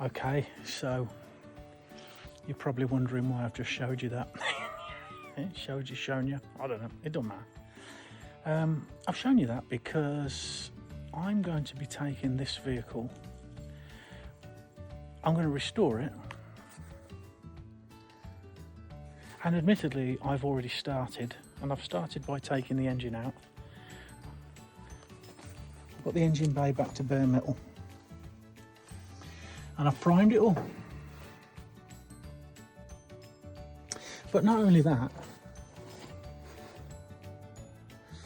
Okay, so you're probably wondering why I've just showed you that. shown you. I don't know, it don't matter. I've shown you that because I'm going to be taking this vehicle, I'm going to restore it, and admittedly I've already started, and I've started by taking the engine out. I've got the engine bay back to bare metal, and I've primed it all. But not only that,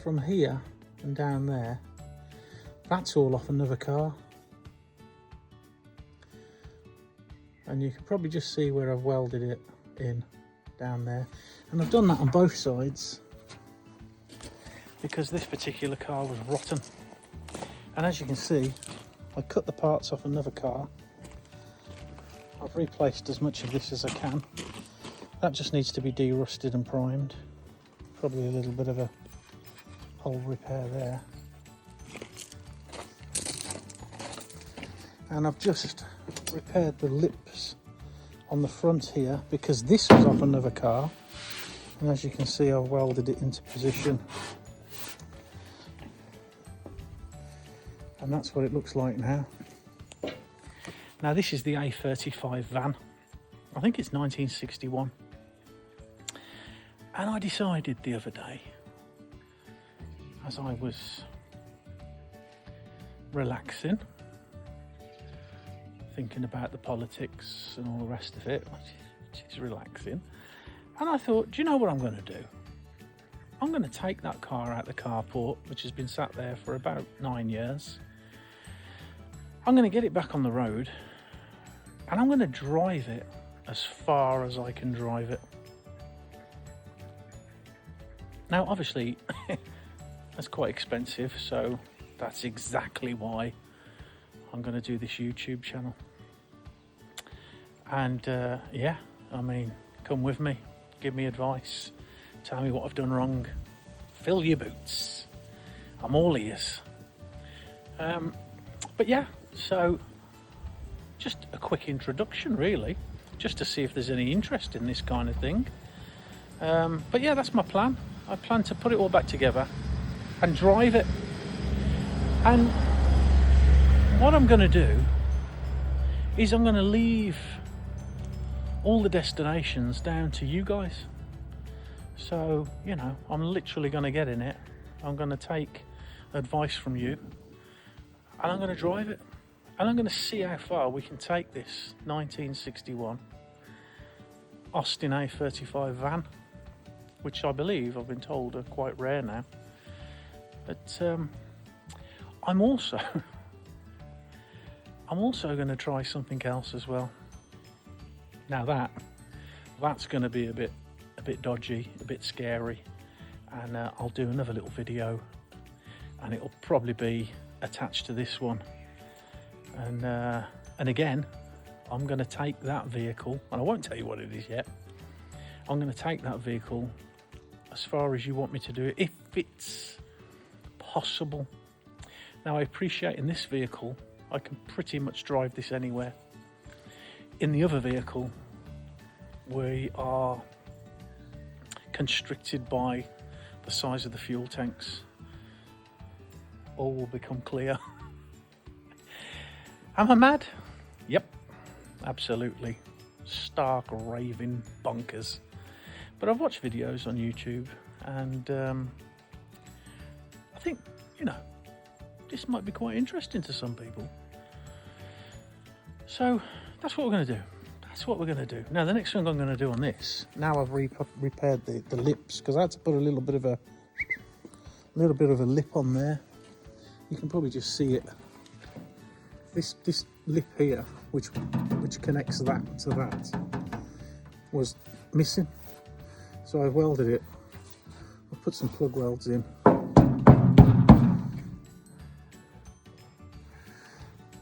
from here and down there, that's all off another car. And you can probably just see where I've welded it in down there. And I've done that on both sides because this particular car was rotten. And as you can see, I cut the parts off another car. I've replaced as much of this as I can. That just needs to be de-rusted and primed. Probably a little bit of a hole repair there. And I've just repaired the lips on the front here because this was off another car. And as you can see, I've welded it into position. And that's what it looks like now. Now this is the A35 van. I think it's 1961. And I decided the other day, as I was relaxing, thinking about the politics and all the rest of it, which is relaxing, and I thought, do you know what I'm going to do? I'm going to take that car out the carport, which has been sat there for about 9 years. I'm going to get it back on the road, and I'm going to drive it as far as I can drive it. Now, obviously, that's quite expensive, so that's exactly why I'm going to do this YouTube channel. And yeah, I mean, come with me, give me advice, tell me what I've done wrong, fill your boots. I'm all ears. But yeah, so just a quick introduction, really, just to see if there's any interest in this kind of thing. But yeah, that's my plan. I plan to put it all back together and drive it. And what I'm going to do is I'm going to leave all the destinations down to you guys. So, you know, I'm literally going to get in it. I'm going to take advice from you, and I'm going to drive it. And I'm going to see how far we can take this 1961 Austin A35 van, which I believe, I've been told, are quite rare now. But I'm also going to try something else as well. Now that's going to be a bit dodgy, a bit scary, and I'll do another little video, and it'll probably be attached to this one. And again, I'm going to take that vehicle, and I won't tell you what it is yet. I'm going to take that vehicle as far as you want me to do it, if it's possible. Now, I appreciate in this vehicle, I can pretty much drive this anywhere. In the other vehicle, we are constricted by the size of the fuel tanks. All will become clear. Am I mad? Yep, absolutely. Stark raving bonkers. But I've watched videos on YouTube, and I think, you know, this might be quite interesting to some people. So that's what we're going to do. That's what we're going to do. Now, the next thing I'm going to do on this, now I've repaired the lips, because I had to put a little bit of a lip on there. You can probably just see it. This lip here, which connects that to that, was missing. So I've welded it. I've put some plug welds in.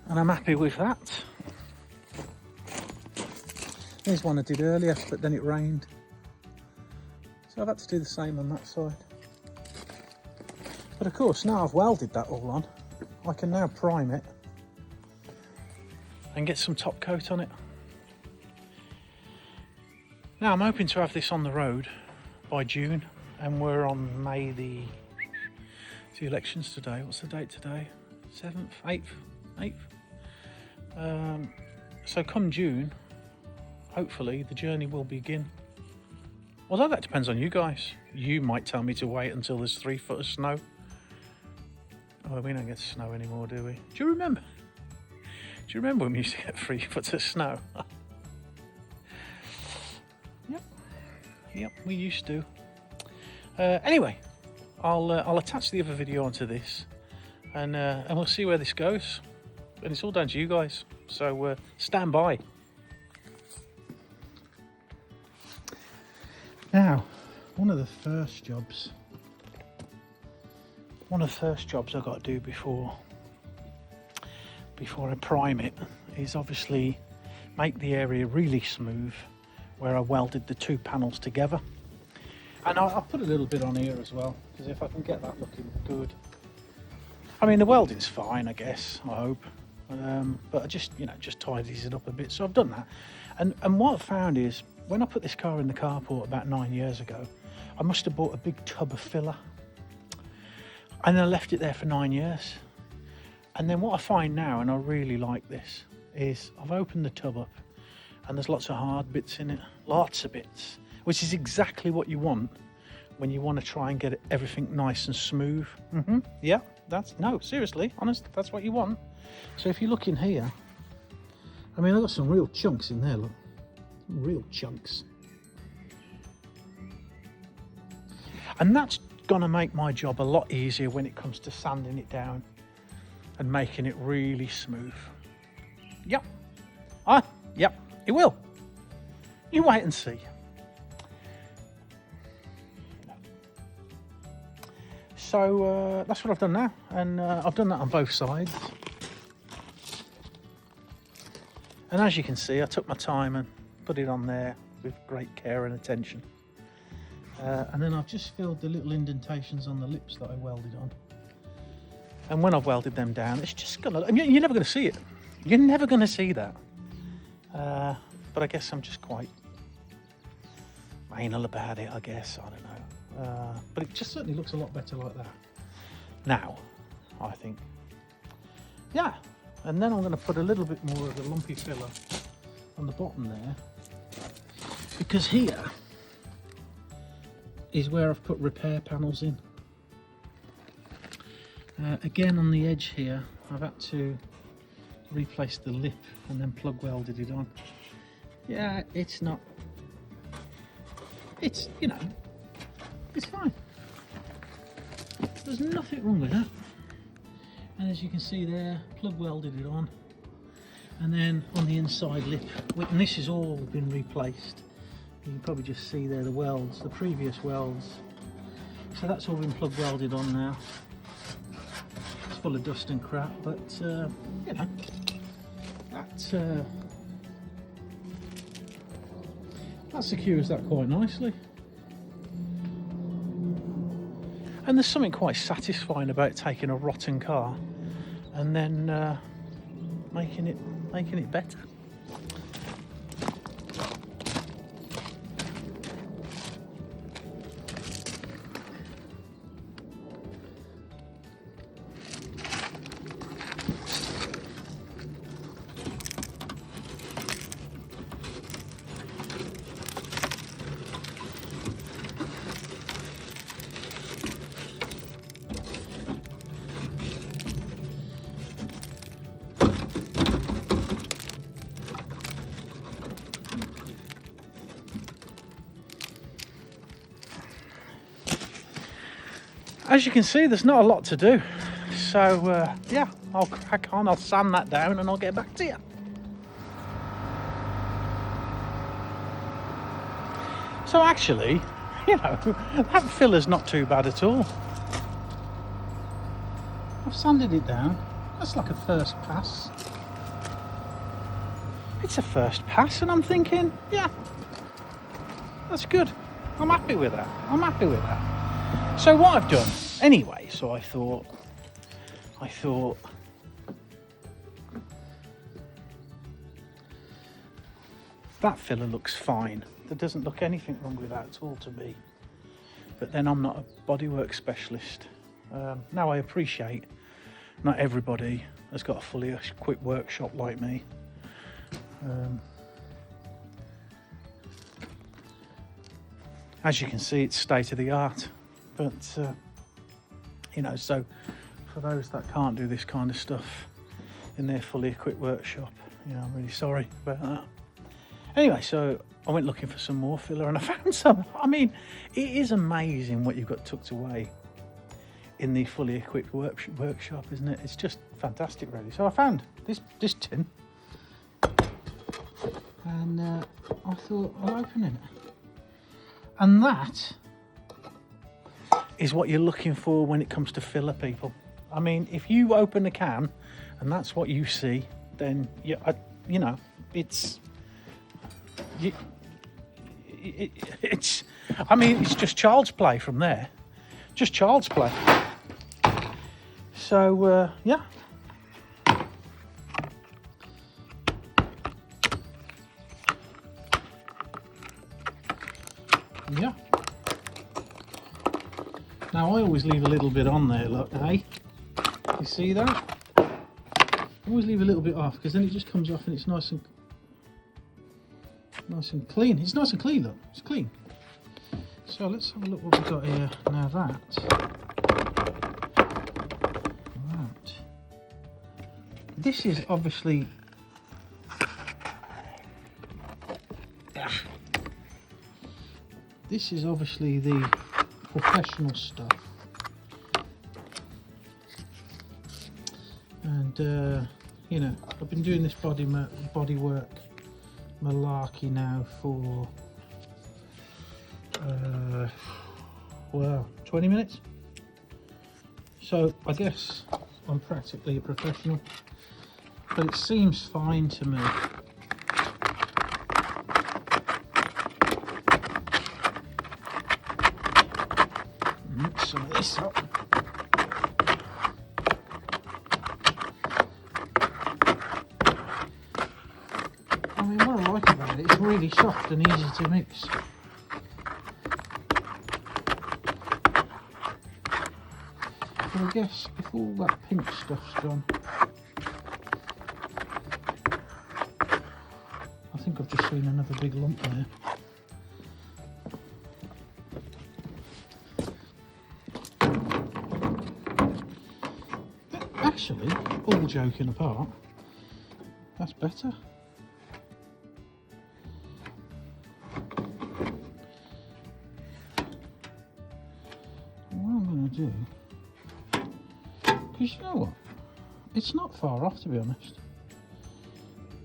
And I'm happy with that. Here's one I did earlier, but then it rained. So I've had to do the same on that side. But of course, now I've welded that all on, I can now prime it and get some top coat on it. Now I'm hoping to have this on the road by June, and we're on May the elections today. What's the date today? 7th, 8th. So come June, hopefully the journey will begin. Although that depends on you guys. You might tell me to wait until there's 3 foot of snow. Oh, we don't get snow anymore, do we? Do you remember? Do you remember when we used to get 3 foot of snow? Yep, we used to. Anyway, I'll attach the other video onto this, and we'll see where this goes. And it's all down to you guys. So stand by. Now, one of the first jobs I've got to do before I prime it is obviously make the area really smooth where I welded the 2 panels together. And I'll put a little bit on here as well, because if I can get that looking good. I mean, the welding's fine, I guess, I hope. But I just tidies it up a bit. So I've done that. And what I found is, when I put this car in the carport about 9 years ago, I must have bought a big tub of filler. And I left it there for 9 years. And then what I find now, and I really like this, is I've opened the tub up and there's lots of hard bits in it. Lots of bits. Which is exactly what you want when you want to try and get everything nice and smooth. Yeah, seriously, honest, that's what you want. So if you look in here, I mean, I've got some real chunks in there, look. Real chunks. And that's gonna make my job a lot easier when it comes to sanding it down and making it really smooth. Yep. Yep, it will. You wait and see. So that's what I've done now, and I've done that on both sides. And as you can see, I took my time and put it on there with great care and attention. And then I've just filled the little indentations on the lips that I welded on. And when I've welded them down, it's just gonna, I mean, you're never gonna see it. You're never gonna see that. But I guess I'm just quite anal about it, I guess, I don't know. But it just certainly looks a lot better like that. Now, I think. Yeah, and then I'm gonna put a little bit more of the lumpy filler on the bottom there. Because here is where I've put repair panels in. Again, on the edge here, I've had to replace the lip and then plug welded it on. Yeah, it's not, it's, you know, it's fine. There's nothing wrong with that. And as you can see there, plug welded it on. And then on the inside lip, and this has all been replaced. You can probably just see there the welds, the previous welds. So that's all been plug welded on now. It's full of dust and crap, but you know, that secures that quite nicely. And there's something quite satisfying about taking a rotten car and then making it better. As you can see, there's not a lot to do. So yeah, I'll crack on, I'll sand that down and I'll get back to you. So actually, you know, that filler's not too bad at all. I've sanded it down. That's like a first pass. It's a first pass and I'm thinking, yeah, that's good. I'm happy with that. I'm happy with that. So what I've done, anyway, so I thought, That filler looks fine. There doesn't look anything wrong with that at all to me. But then I'm not a bodywork specialist. Now I appreciate not everybody has got a fully equipped workshop like me. As you can see, it's state of the art, but you know, so for those that can't do this kind of stuff in their fully equipped workshop, you know, I'm really sorry about that. Anyway, so I went looking for some more filler and I found some. I mean, it is amazing what you've got tucked away in the fully equipped workshop, isn't it? It's just fantastic, really. So I found this tin, and I thought I'll open it. And that is what you're looking for when it comes to filler, people. I mean, if you open a can and that's what you see, then you know, it's I mean, it's just child's play from there. Just child's play. So yeah. Yeah. Now I always leave a little bit on there, look, hey? You see that? I always leave a little bit off because then it just comes off and it's nice and clean. It's nice and clean, look. It's clean. So let's have a look what we've got here. Now that. This is obviously the professional stuff, and you know, I've been doing this bodywork malarkey now for well, 20 minutes. So I guess I'm practically a professional, but it seems fine to me. Mix some of this up. I mean, what I like about it, it's really soft and easy to mix. So I guess if all that pink stuff's gone, I think I've just seen another big lump there. Actually, all joking apart, that's better. What I'm going to do, because you know what, it's not far off, to be honest.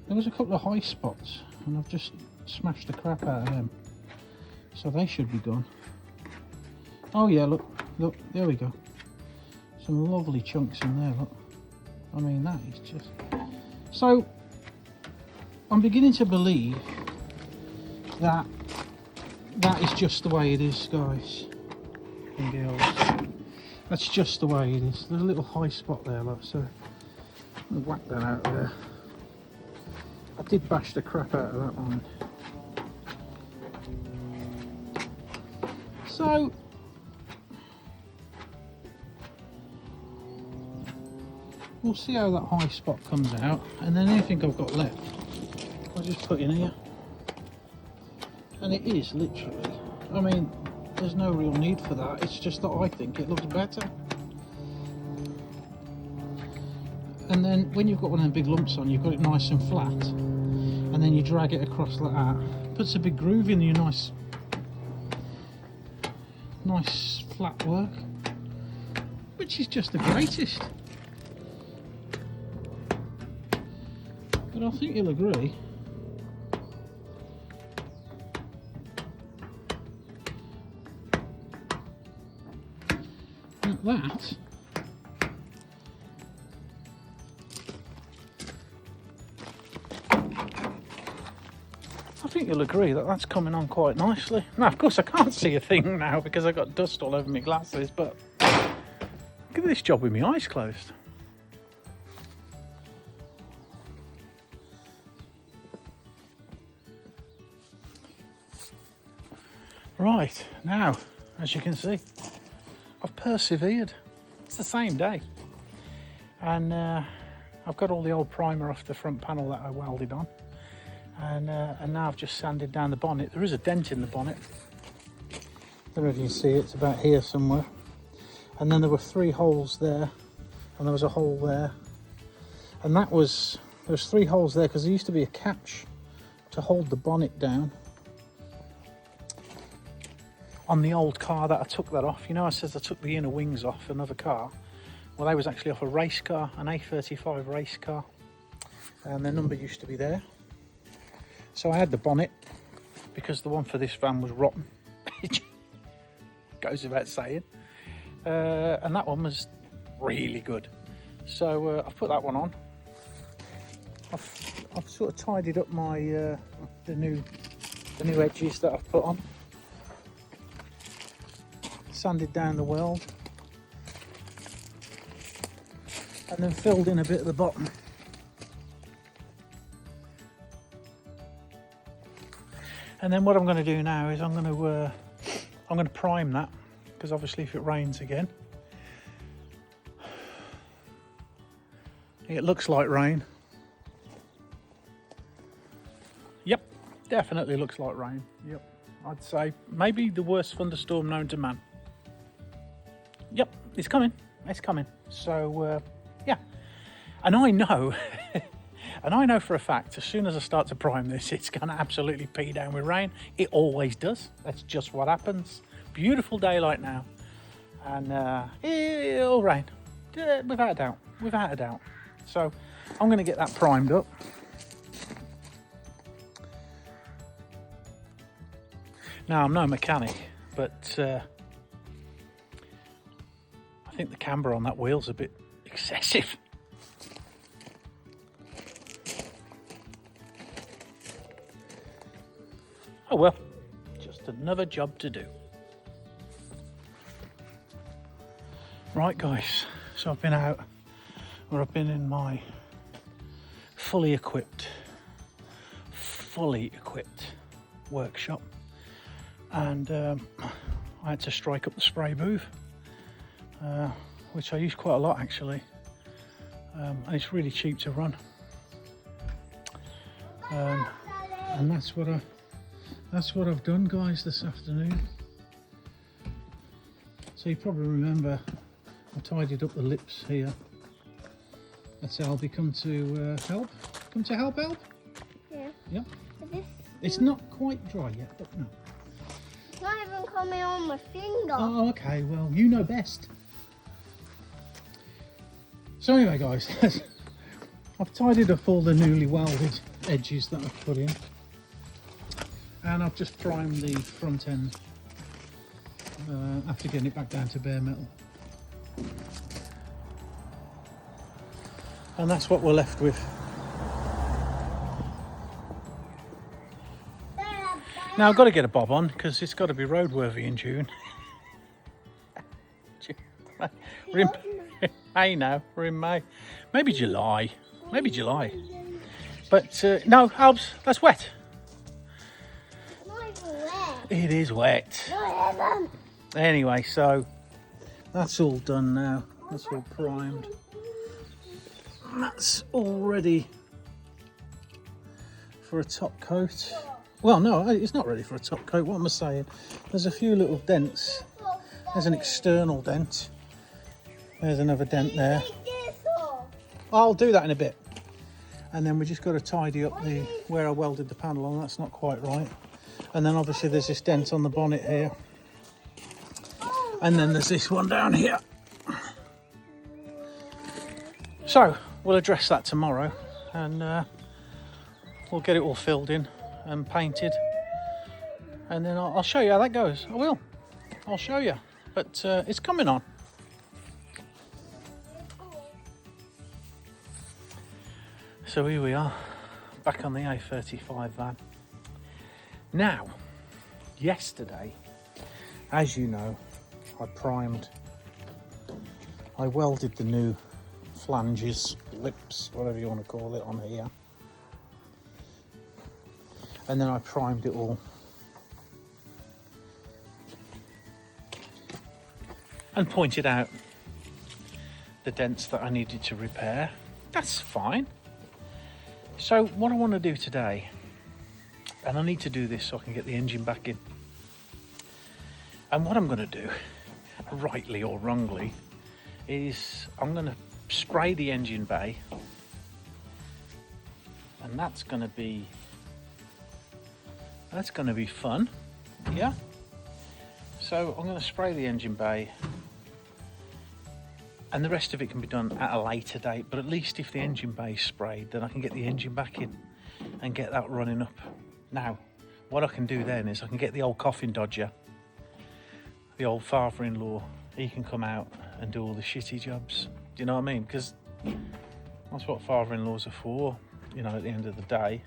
There was a couple of high spots and I've just smashed the crap out of them, so they should be gone. Oh yeah, look, there we go. Some lovely chunks in there, look. I mean, that is just... So, I'm beginning to believe that that is just the way it is, guys and girls. That's just the way it is. There's a little high spot there, look, so I'm going to whack that out of there. I did bash the crap out of that one. So, we'll see how that high spot comes out, and then anything I've got left, I'll just put in here. And it is literally, I mean, there's no real need for that, it's just that I think it looks better. And then when you've got one of the big lumps on, you've got it nice and flat, and then you drag it across like that, puts a big groove in your nice flat work, which is just the greatest. But I think you'll agree that that's coming on quite nicely. Now, of course, I can't see a thing now because I've got dust all over my glasses, but look at this job with my eyes closed. Right, now, as you can see, I've persevered. It's the same day. And I've got all the old primer off the front panel that I welded on. And now I've just sanded down the bonnet. There is a dent in the bonnet. Don't know if you can see it, it's about here somewhere. And then there were 3 holes there, and there was a hole there. And there was 3 holes there because there used to be a catch to hold the bonnet down on the old car that I took that off. You know, I said I took the inner wings off another car. Well, they was actually off a race car, an a35 race car, and the number used to be there. So I had the bonnet because the one for this van was rotten. Goes without saying. And that one was really good. So I've put that one on. I've sort of tidied up my the new edges that I've put on. Sanded down the weld. And then filled in a bit at the bottom. And then what I'm going to do now is I'm going to prime that, because obviously if it rains again, it looks like rain. Yep, definitely looks like rain. Yep, I'd say maybe the worst thunderstorm known to man. Yep, it's coming. It's coming. So yeah, and I know, and I know for a fact, as soon as I start to prime this, it's going to absolutely pee down with rain. It always does. That's just what happens. Beautiful daylight now, and it'll rain, without a doubt, without a doubt. So I'm going to get that primed up. Now, I'm no mechanic, but I think the camber on that wheel's a bit excessive. Oh well, just another job to do. Right guys, so I've been out, or I've been in my fully equipped workshop, and I had to strike up the spray booth, which I use quite a lot actually, and it's really cheap to run, and that's what I've done, guys, this afternoon. So you probably remember I tidied up the lips here. That's Albie come to help. Come to help, Alb? Yeah. Yep. It's not quite dry yet, but no. It's not even coming on my finger. Oh, okay. Well, you know best. So anyway, guys, I've tidied up all the newly welded edges that I've put in. And I've just primed the front end after getting it back down to bare metal. And that's what we're left with. Now I've got to get a bob on because it's got to be roadworthy in June. We're in May now, we're in May. Maybe July. But no, Albs, that's wet. It is wet. Anyway, so that's all done now. That's all primed. That's all ready for a top coat. Well, no, it's not ready for a top coat. What am I saying? There's a few little dents. There's an external dent. There's another dent there. I'll do that in a bit. And then we just got to tidy up the where I welded the panel on. That's not quite right. And then obviously there's this dent on the bonnet here. And then there's this one down here. So we'll address that tomorrow, and we'll get it all filled in and painted. And then I'll show you how that goes. I will. I'll show you. But it's coming on. So here we are, back on the a35 van. Now, yesterday, as you know, I welded the new flanges, lips, whatever you want to call it, on here. And then I primed it all. and pointed out the dents that I needed to repair. That's fine. So what I want to do today, and I need to do this so I can get the engine back in, and what I'm going to do, rightly or wrongly, is I'm going to spray the engine bay, and that's going to be fun. Yeah, so I'm going to spray the engine bay, and the rest of it can be done at a later date, but at least if the engine bay is sprayed, then I can get the engine back in and get that running up. Now what I can do then is I can get the old coffin dodger, the old father-in-law. He can come out and do all the shitty jobs. Do you know what I mean? Because that's what father-in-laws are for, you know, at the end of the day.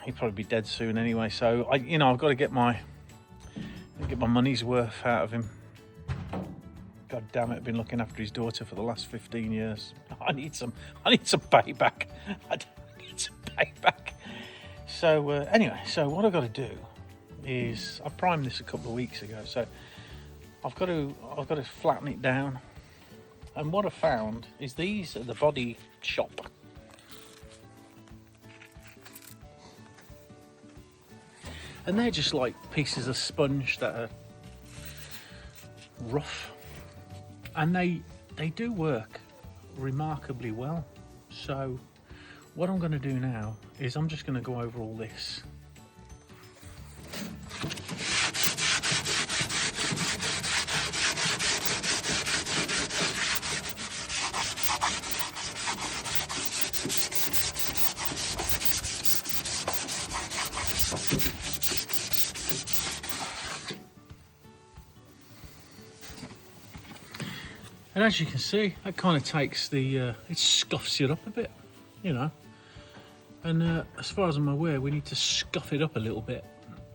He'd probably be dead soon anyway, so I've got to get my money's worth out of him. God damn it, I've been looking after his daughter for the last 15 years. I need some payback. I need some payback. So anyway, so what I've got to do is, I primed this a couple of weeks ago, so I've got to flatten it down. And what I found is these are the body shop. And they're just like pieces of sponge that are rough, and they do work remarkably well. So what I'm going to do now is I'm just going to go over all this. And as you can see, that kind of takes it scuffs it up a bit, you know. And as far as I'm aware, we need to scuff it up a little bit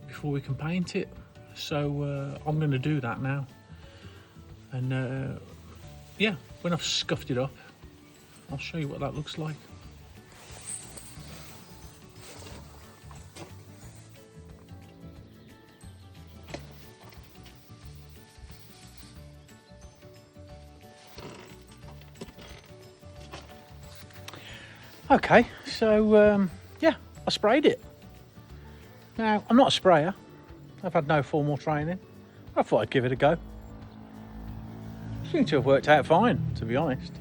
before we can paint it. So I'm going to do that now. And yeah, when I've scuffed it up, I'll show you what that looks like. Okay, so yeah, I sprayed it. Now, I'm not a sprayer. I've had no formal training. I thought I'd give it a go. Seemed to have worked out fine, to be honest.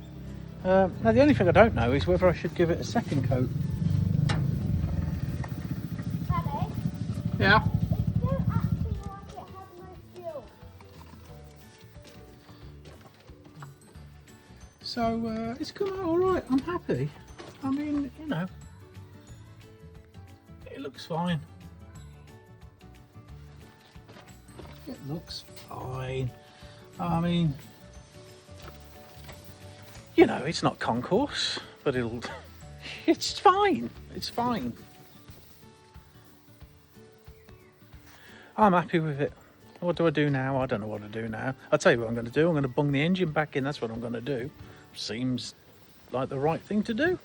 Now, the only thing I don't know is whether I should give it a second coat. Daddy? Yeah? It don't actually like it has no fuel. So it's come out all right. I'm happy. I mean, you know, it looks fine. It looks fine. I mean, you know, it's not concourse, but it's fine. It's fine. I'm happy with it. What do I do now? I don't know what to do now. I'll tell you what I'm going to do. I'm going to bung the engine back in. That's what I'm going to do. Seems like the right thing to do.